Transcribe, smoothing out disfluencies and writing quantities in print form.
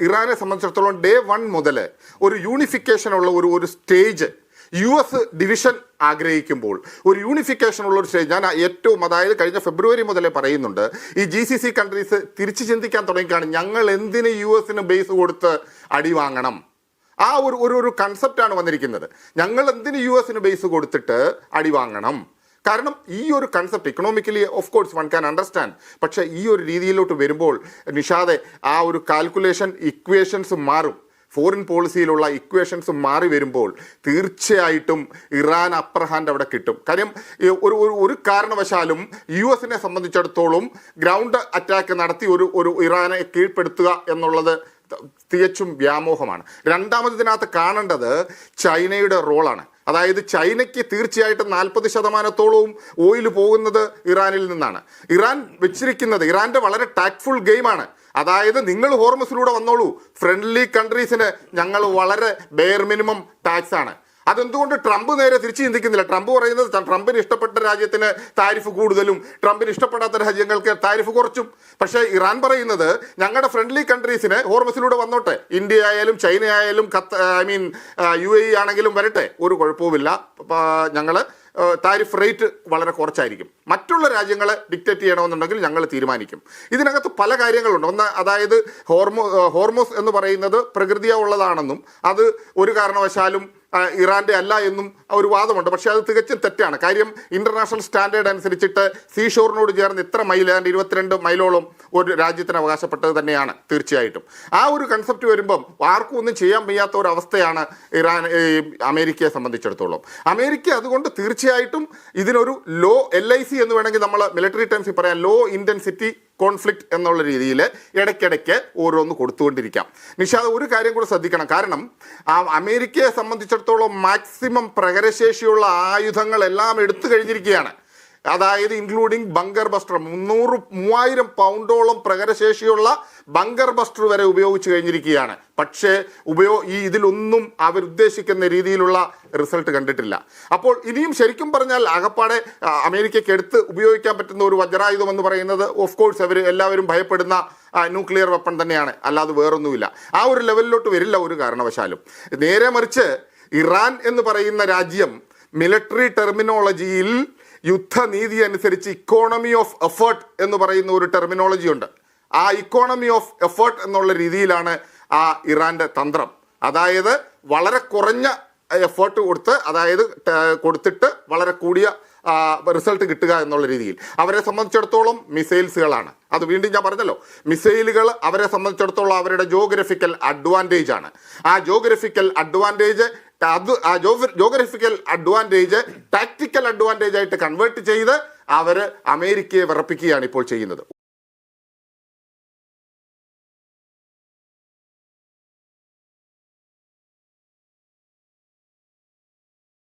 ഇറാനെ സംബന്ധിച്ചിടത്തോളം ഡേ 1 മുതൽ ഒരു യൂണിഫിക്കേഷനുള്ള ഒരു സ്റ്റേജ് US ഡിവിഷൻ ആഗ്രഹിക്കുമ്പോൾ ഒരു യൂണിഫിക്കേഷൻ ഉള്ള ഒരു സ്റ്റേജ് ഞാൻ ഏറ്റവും അതായത് കഴിഞ്ഞ ഫെബ്രുവരി മുതലേ പറയുന്നുണ്ട് ഈ GCC കൺട്രീസ് തിരിച്ചു ചിന്തിക്കാൻ തുടങ്ങിയാണ് ഞങ്ങൾ എന്തിന് US ബേസ് കൊടുത്ത് അടി വാങ്ങണം. ആ ഒരു കൺസെപ്റ്റാണ് വന്നിരിക്കുന്നത്. ഞങ്ങൾ എന്തിന് US ബേസ് കൊടുത്തിട്ട് അടി വാങ്ങണം. കാരണം ഈ ഒരു concept economically of course one can understand. പക്ഷേ ഈ ഒരു രീതിയിലോട്ട് വരുമ്പോൾ നിഷാദെ ആ ഒരു കാൽക്കുലേഷൻ ഇക്വേഷൻസ് മാറും. ഫോറിൻ പോളിസിയിലുള്ള ഇക്വേഷൻസ് മാറി വരുമ്പോൾ തീർച്ചയായിട്ടും ഇറാൻ അപ്പർ ഹാൻഡ് അവിടെ കിട്ടും. കാര്യം ഒരു കാരണവശാലും US സംബന്ധിച്ചിടത്തോളം ഗ്രൗണ്ട് അറ്റാക്ക് നടത്തി ഒരു ഇറാനെ കീഴ്പ്പെടുത്തുക എന്നുള്ളത് തികച്ചും വ്യാമോഹമാണ്. രണ്ടാമത് ഇതിനകത്ത് കാണേണ്ടത് ചൈനയുടെ റോളാണ്. അതായത് ചൈനയ്ക്ക് തീർച്ചയായിട്ടും 40% ഓയിൽ പോകുന്നത് ഇറാനിൽ നിന്നാണ്. ഇറാൻ വെച്ചിരിക്കുന്നത് ഇറാൻ്റെ വളരെ ടാക്ട്ഫുൾ ഗെയിമാണ്. അതായത് നിങ്ങൾ ഹോർമസിലൂടെ വന്നോളൂ, ഫ്രണ്ട്ലി കൺട്രീസിന് ഞങ്ങൾ വളരെ ബെയർ മിനിമം ടാക്സ് ആണ്. അതെന്തുകൊണ്ട് ട്രംപ് നേരെ തിരിച്ചു ചിന്തിക്കുന്നില്ല? ട്രംപ് പറയുന്നത് ട്രംപിന് ഇഷ്ടപ്പെട്ട രാജ്യത്തിന് താരിഫ് കൂടുതലും ട്രംപിന് ഇഷ്ടപ്പെടാത്ത രാജ്യങ്ങൾക്ക് താരിഫ് കുറച്ചും. പക്ഷേ ഇറാൻ പറയുന്നത് ഞങ്ങളുടെ ഫ്രണ്ട്ലി കൺട്രീസിന് ഹോർമസിലൂടെ വന്നോട്ടെ, ഇന്ത്യ ആയാലും ചൈന ആയാലും UAE ആണെങ്കിലും വരട്ടെ, ഒരു കുഴപ്പവുമില്ല, ഞങ്ങൾ താരിഫ് റേറ്റ് വളരെ കുറച്ചായിരിക്കും. മറ്റുള്ള രാജ്യങ്ങളെ ഡിക്റ്റേറ്റ് ചെയ്യണമെന്നുണ്ടെങ്കിൽ ഞങ്ങൾ തീരുമാനിക്കും. ഇതിനകത്ത് പല കാര്യങ്ങളുണ്ട്. ഒന്ന്, അതായത് ഹോർമോസ് എന്ന് പറയുന്നത് പ്രകൃതിയാ ഉള്ളതാണെന്നും അത് ഒരു കാരണവശാലും ഇറാൻ്റെ അല്ല എന്നും ഒരു വാദമുണ്ട്. പക്ഷേ അത് തികച്ചും തെറ്റാണ്. കാര്യം ഇൻ്റർനാഷണൽ സ്റ്റാൻഡേർഡ് അനുസരിച്ചിട്ട് സീഷോറിനോട് ചേർന്ന് ഇത്ര മൈൽ 22 മൈലോളം ഒരു രാജ്യത്തിന് അവകാശപ്പെട്ടത് തന്നെയാണ് തീർച്ചയായിട്ടും. ആ ഒരു കൺസെപ്റ്റ് വരുമ്പം ആർക്കും ഒന്നും ചെയ്യാൻ വയ്യാത്ത ഒരു അവസ്ഥയാണ് അമേരിക്കയെ സംബന്ധിച്ചിടത്തോളം. അമേരിക്ക അതുകൊണ്ട് തീർച്ചയായിട്ടും ഇതിനൊരു ലോ LIC എന്ന് വേണമെങ്കിൽ നമ്മൾ മിലിറ്ററി ടേംസിൽ പറയാം, ലോ ഇൻറ്റൻസിറ്റി കോൺഫ്ലിക്റ്റ് എന്നുള്ള രീതിയിൽ ഇടയ്ക്കിടയ്ക്ക് ഓരോന്ന് കൊടുത്തുകൊണ്ടിരിക്കാം. നിഷാദ് ഒരു കാര്യം കൂടെ ശ്രദ്ധിക്കണം. കാരണം അമേരിക്കയെ സംബന്ധിച്ചിടത്തോളം മാക്സിമം പ്രഹരശേഷിയുള്ള ആയുധങ്ങളെല്ലാം എടുത്തു കഴിഞ്ഞിരിക്കുകയാണ്. അതായത് ഇൻക്ലൂഡിങ് ബങ്കർ ബസ്റ്റർ 3000 പൗണ്ടോളം പ്രഹരശേഷിയുള്ള ബങ്കർ ബസ്റ്റർ വരെ ഉപയോഗിച്ച് കഴിഞ്ഞിരിക്കുകയാണ്. പക്ഷേ ഇതിലൊന്നും അവരുദ്ദേശിക്കുന്ന രീതിയിലുള്ള റിസൾട്ട് കണ്ടിട്ടില്ല. അപ്പോൾ ഇനിയും ശരിക്കും പറഞ്ഞാൽ ആകപ്പാടെ അമേരിക്കയ്ക്ക് എടുത്ത് ഉപയോഗിക്കാൻ പറ്റുന്ന ഒരു വജ്രായുധം എന്ന് പറയുന്നത് ഓഫ് കോഴ്സ് എല്ലാവരും ഭയപ്പെടുന്ന ന്യൂക്ലിയർ വെപ്പൺ തന്നെയാണ്, അല്ലാതെ വേറൊന്നുമില്ല. ആ ഒരു ലെവലിലോട്ട് വരില്ല ഒരു കാരണവശാലും. നേരെ മറിച്ച് ഇറാൻ എന്ന് പറയുന്ന രാജ്യം മിലിറ്ററി ടെർമിനോളജിയിൽ യുദ്ധനീതി അനുസരിച്ച് ഇക്കോണമി ഓഫ് എഫേർട്ട് എന്ന് പറയുന്ന ഒരു ടെർമിനോളജി ഉണ്ട്. ആ ഇക്കോണമി ഓഫ് എഫേർട്ട് എന്നുള്ള രീതിയിലാണ് ആ ഇറാൻ്റെ തന്ത്രം. അതായത് വളരെ കുറഞ്ഞ എഫേർട്ട് കൊടുത്തിട്ട് വളരെ കൂടിയ റിസൾട്ട് കിട്ടുക എന്നുള്ള രീതിയിൽ. അവരെ സംബന്ധിച്ചിടത്തോളം മിസൈൽസുകളാണ്. അത് വീണ്ടും ഞാൻ പറഞ്ഞല്ലോ, മിസൈലുകൾ അവരെ സംബന്ധിച്ചിടത്തോളം അവരുടെ ജോഗ്രഫിക്കൽ അഡ്വാൻറ്റേജ് ആണ്. ആ ജോഗ്രഫിക്കൽ അഡ്വാൻറ്റേജ് ടാക്ടിക്കൽ അഡ്വാൻറ്റേജ് ആയിട്ട് കൺവേർട്ട് ചെയ്ത് അവർ അമേരിക്കയെ വിറപ്പിക്കുകയാണ് ഇപ്പോൾ ചെയ്യുന്നത്.